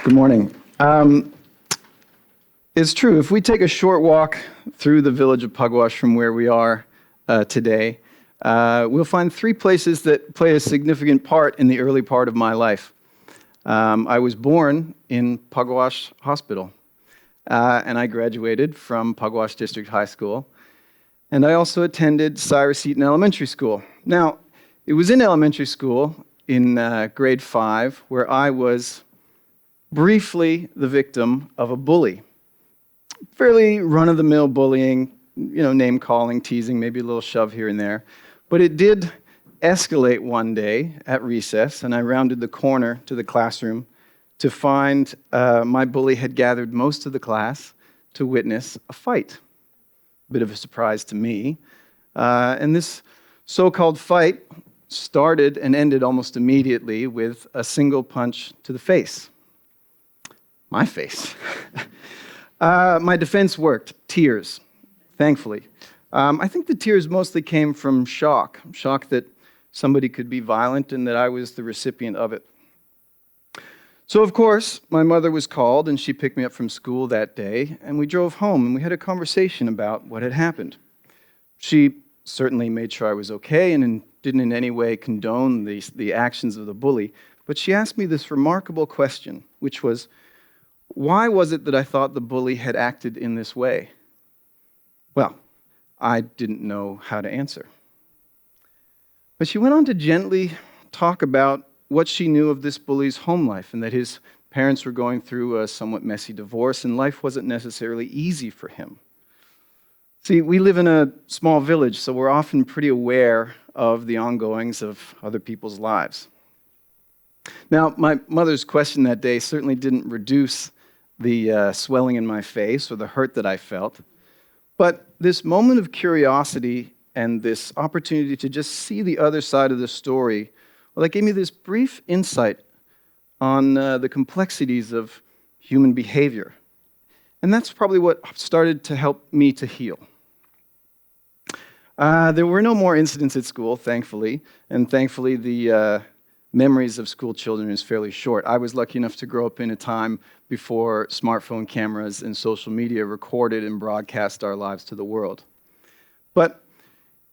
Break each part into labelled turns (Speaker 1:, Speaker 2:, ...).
Speaker 1: Good morning. It's true, if we take a short walk through the village of Pugwash from where we are today, we'll find three places that play a significant part in the early part of my life. I was born in Pugwash Hospital, and I graduated from Pugwash District High School, and I also attended Cyrus Eaton Elementary School. Now, it was in elementary school in grade 5 where I was briefly the victim of a bully. Fairly run-of-the-mill bullying, name-calling, teasing, maybe a little shove here and there. But it did escalate one day at recess, and I rounded the corner to the classroom to find my bully had gathered most of the class to witness a fight. A bit of a surprise to me. And this so-called fight started and ended almost immediately with a single punch to the face. My face. My defense worked. Tears, thankfully. I think the tears mostly came from shock that somebody could be violent and that I was the recipient of it. So, of course, my mother was called and she picked me up from school that day, and we drove home and we had a conversation about what had happened. She certainly made sure I was okay and didn't in any way condone the actions of the bully, but she asked me this remarkable question, which was, why was it that I thought the bully had acted in this way? Well, I didn't know how to answer. But she went on to gently talk about what she knew of this bully's home life and that his parents were going through a somewhat messy divorce and life wasn't necessarily easy for him. See, we live in a small village, so we're often pretty aware of the ongoings of other people's lives. Now, my mother's question that day certainly didn't reduce the swelling in my face or the hurt that I felt, but this moment of curiosity and this opportunity to just see the other side of the story, well, that gave me this brief insight on the complexities of human behavior. And that's probably what started to help me to heal. There were no more incidents at school, thankfully, and thankfully the memories of school children is fairly short. I was lucky enough to grow up in a time before smartphone cameras and social media recorded and broadcast our lives to the world. But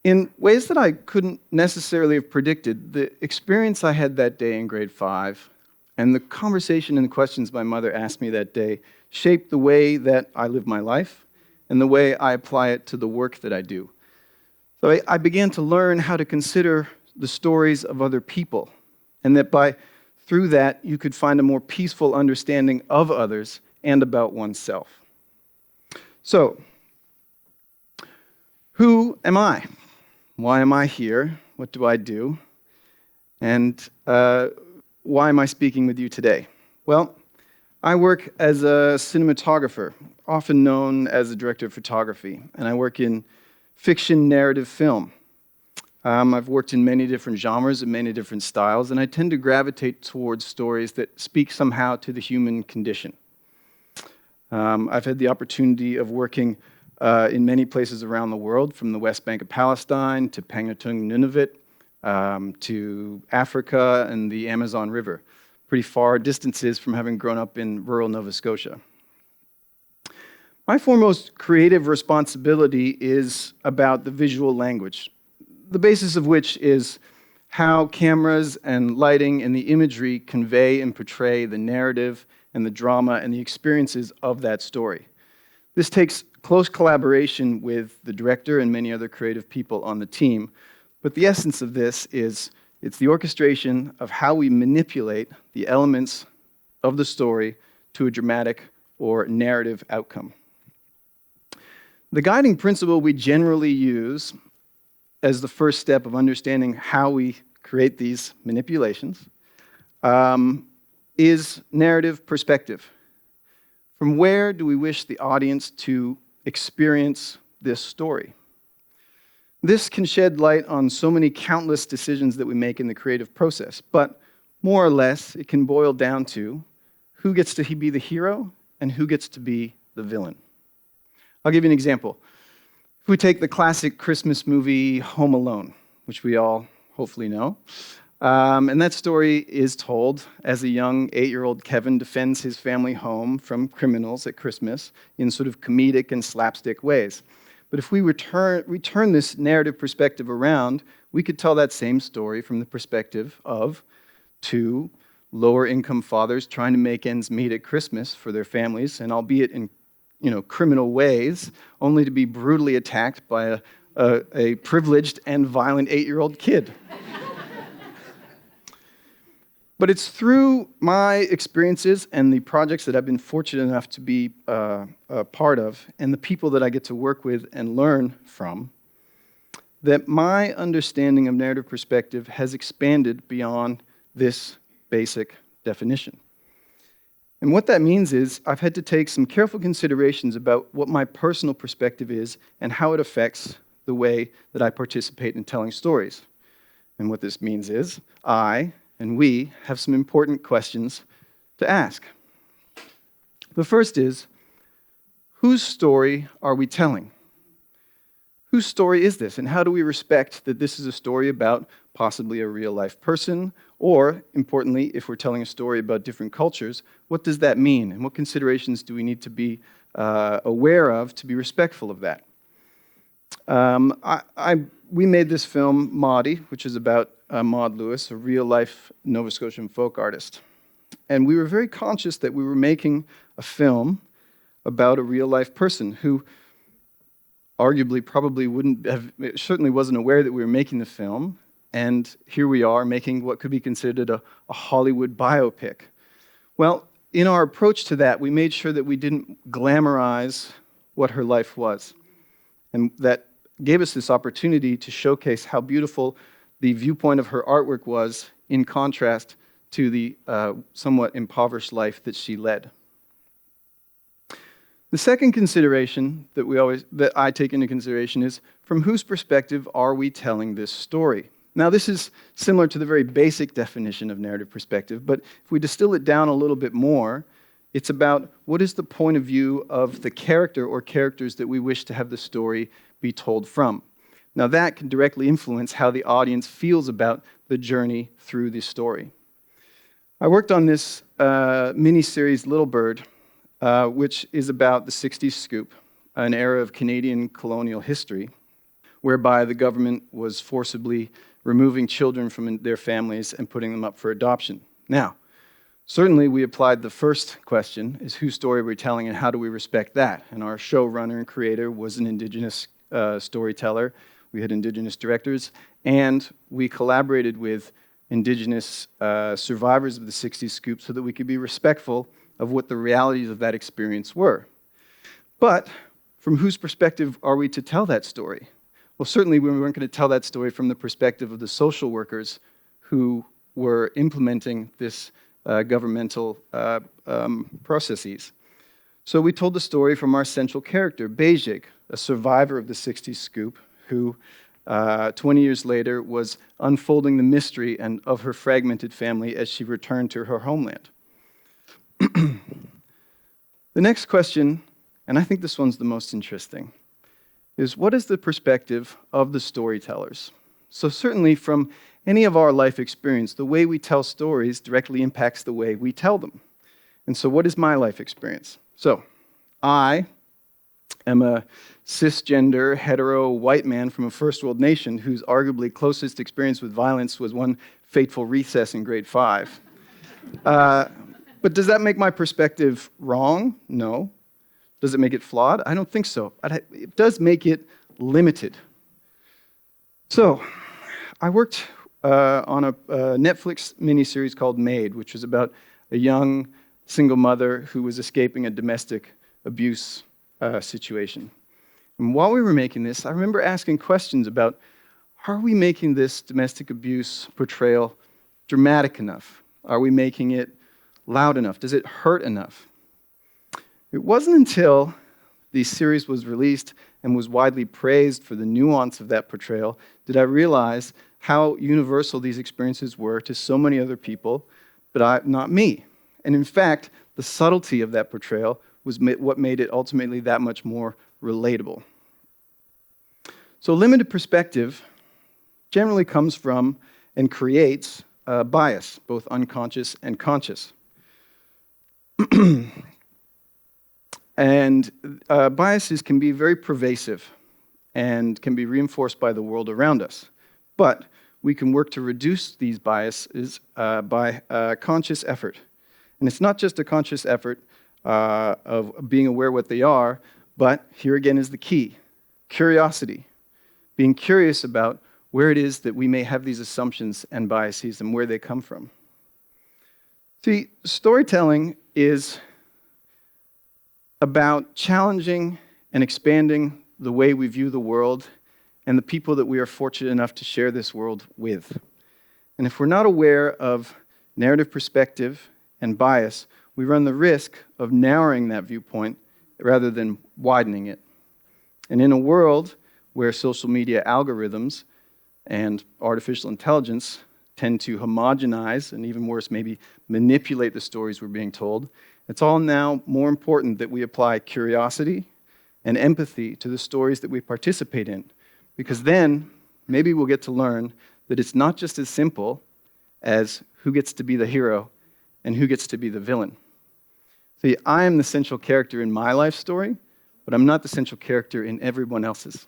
Speaker 1: in ways that I couldn't necessarily have predicted, the experience I had that day in grade 5 and the conversation and the questions my mother asked me that day shaped the way that I live my life and the way I apply it to the work that I do. So I began to learn how to consider the stories of other people, and that through that, you could find a more peaceful understanding of others and about oneself. So, who am I? Why am I here? What do I do? And why am I speaking with you today? Well, I work as a cinematographer, often known as a director of photography, and I work in fiction narrative film. I've worked in many different genres and many different styles, and I tend to gravitate towards stories that speak somehow to the human condition. I've had the opportunity of working in many places around the world, from the West Bank of Palestine to Pangatung, Nunavut, to Africa and the Amazon River, pretty far distances from having grown up in rural Nova Scotia. My foremost creative responsibility is about the visual language, the basis of which is how cameras and lighting and the imagery convey and portray the narrative and the drama and the experiences of that story. This takes close collaboration with the director and many other creative people on the team, but the essence of this is it's the orchestration of how we manipulate the elements of the story to a dramatic or narrative outcome. The guiding principle we generally use as the first step of understanding how we create these manipulations is narrative perspective. From where do we wish the audience to experience this story? This can shed light on so many countless decisions that we make in the creative process, but more or less it can boil down to who gets to be the hero and who gets to be the villain. I'll give you an example. If we take the classic Christmas movie Home Alone, which we all hopefully know, And that story is told as a young 8-year-old Kevin defends his family home from criminals at Christmas in sort of comedic and slapstick ways. But if we return this narrative perspective around, we could tell that same story from the perspective of two lower-income fathers trying to make ends meet at Christmas for their families, and albeit in criminal ways, only to be brutally attacked by a privileged and violent 8-year-old kid. But it's through my experiences and the projects that I've been fortunate enough to be a part of, and the people that I get to work with and learn from, that my understanding of narrative perspective has expanded beyond this basic definition. And what that means is I've had to take some careful considerations about what my personal perspective is and how it affects the way that I participate in telling stories. And what this means is I and we have some important questions to ask. The first is, whose story are we telling? Whose story is this, and how do we respect that this is a story about possibly a real-life person, or, importantly, if we're telling a story about different cultures, what does that mean, and what considerations do we need to be aware of to be respectful of that? We made this film, MAUDIE, which is about Maud Lewis, a real-life Nova Scotian folk artist. And we were very conscious that we were making a film about a real-life person who arguably probably certainly wasn't aware that we were making the film, and here we are making what could be considered a Hollywood biopic. Well, in our approach to that, we made sure that we didn't glamorize what her life was, and that gave us this opportunity to showcase how beautiful the viewpoint of her artwork was in contrast to the somewhat impoverished life that she led. The second consideration that I take into consideration is, from whose perspective are we telling this story? Now, this is similar to the very basic definition of narrative perspective, but if we distill it down a little bit more, it's about what is the point of view of the character or characters that we wish to have the story be told from. Now, that can directly influence how the audience feels about the journey through the story. I worked on this mini-series, Little Bird, which is about the Sixties Scoop, an era of Canadian colonial history, whereby the government was forcibly removing children from their families and putting them up for adoption. Now, certainly we applied the first question, is whose story are we telling and how do we respect that? And our showrunner and creator was an Indigenous storyteller. We had Indigenous directors, and we collaborated with Indigenous survivors of the 60s Scoop so that we could be respectful of what the realities of that experience were. But from whose perspective are we to tell that story? Well, certainly we weren't going to tell that story from the perspective of the social workers who were implementing this governmental processes. So we told the story from our central character, Beijing, a survivor of the 60s Scoop, who 20 years later was unfolding the mystery of her fragmented family as she returned to her homeland. The next question, and I think this one's the most interesting, is what is the perspective of the storytellers? So certainly from any of our life experience, the way we tell stories directly impacts the way we tell them. And so what is my life experience? So I am a cisgender, hetero, white man from a first world nation whose arguably closest experience with violence was one fateful recess in grade 5. But does that make my perspective wrong? No. Does it make it flawed? I don't think so. It does make it limited. So I worked on a Netflix miniseries called MAID, which was about a young single mother who was escaping a domestic abuse situation. And while we were making this, I remember asking questions about, are we making this domestic abuse portrayal dramatic enough? Are we making it loud enough? Does it hurt enough? It wasn't until the series was released and was widely praised for the nuance of that portrayal did I realize how universal these experiences were to so many other people, but not me. And in fact, the subtlety of that portrayal was what made it ultimately that much more relatable. So limited perspective generally comes from and creates bias, both unconscious and conscious. And biases can be very pervasive and can be reinforced by the world around us. But we can work to reduce these biases by conscious effort. And it's not just a conscious effort of being aware of what they are, but here again is the key: curiosity. Being curious about where it is that we may have these assumptions and biases and where they come from. See, storytelling is about challenging and expanding the way we view the world and the people that we are fortunate enough to share this world with. And if we're not aware of narrative perspective and bias, we run the risk of narrowing that viewpoint rather than widening it. And in a world where social media algorithms and artificial intelligence tend to homogenize and, even worse, maybe manipulate the stories we're being told, it's all now more important that we apply curiosity and empathy to the stories that we participate in, because then maybe we'll get to learn that it's not just as simple as who gets to be the hero and who gets to be the villain. See, I am the central character in my life story, but I'm not the central character in everyone else's.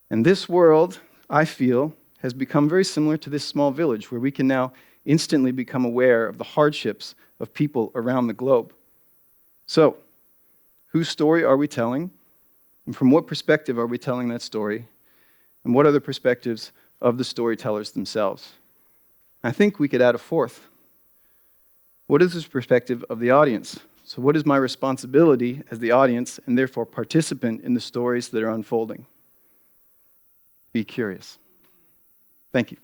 Speaker 1: And this world, I feel, has become very similar to this small village where we can now instantly become aware of the hardships of people around the globe. So, whose story are we telling? And from what perspective are we telling that story? And what are the perspectives of the storytellers themselves? I think we could add a fourth. What is the perspective of the audience? So what is my responsibility as the audience and therefore participant in the stories that are unfolding? Be curious. Thank you.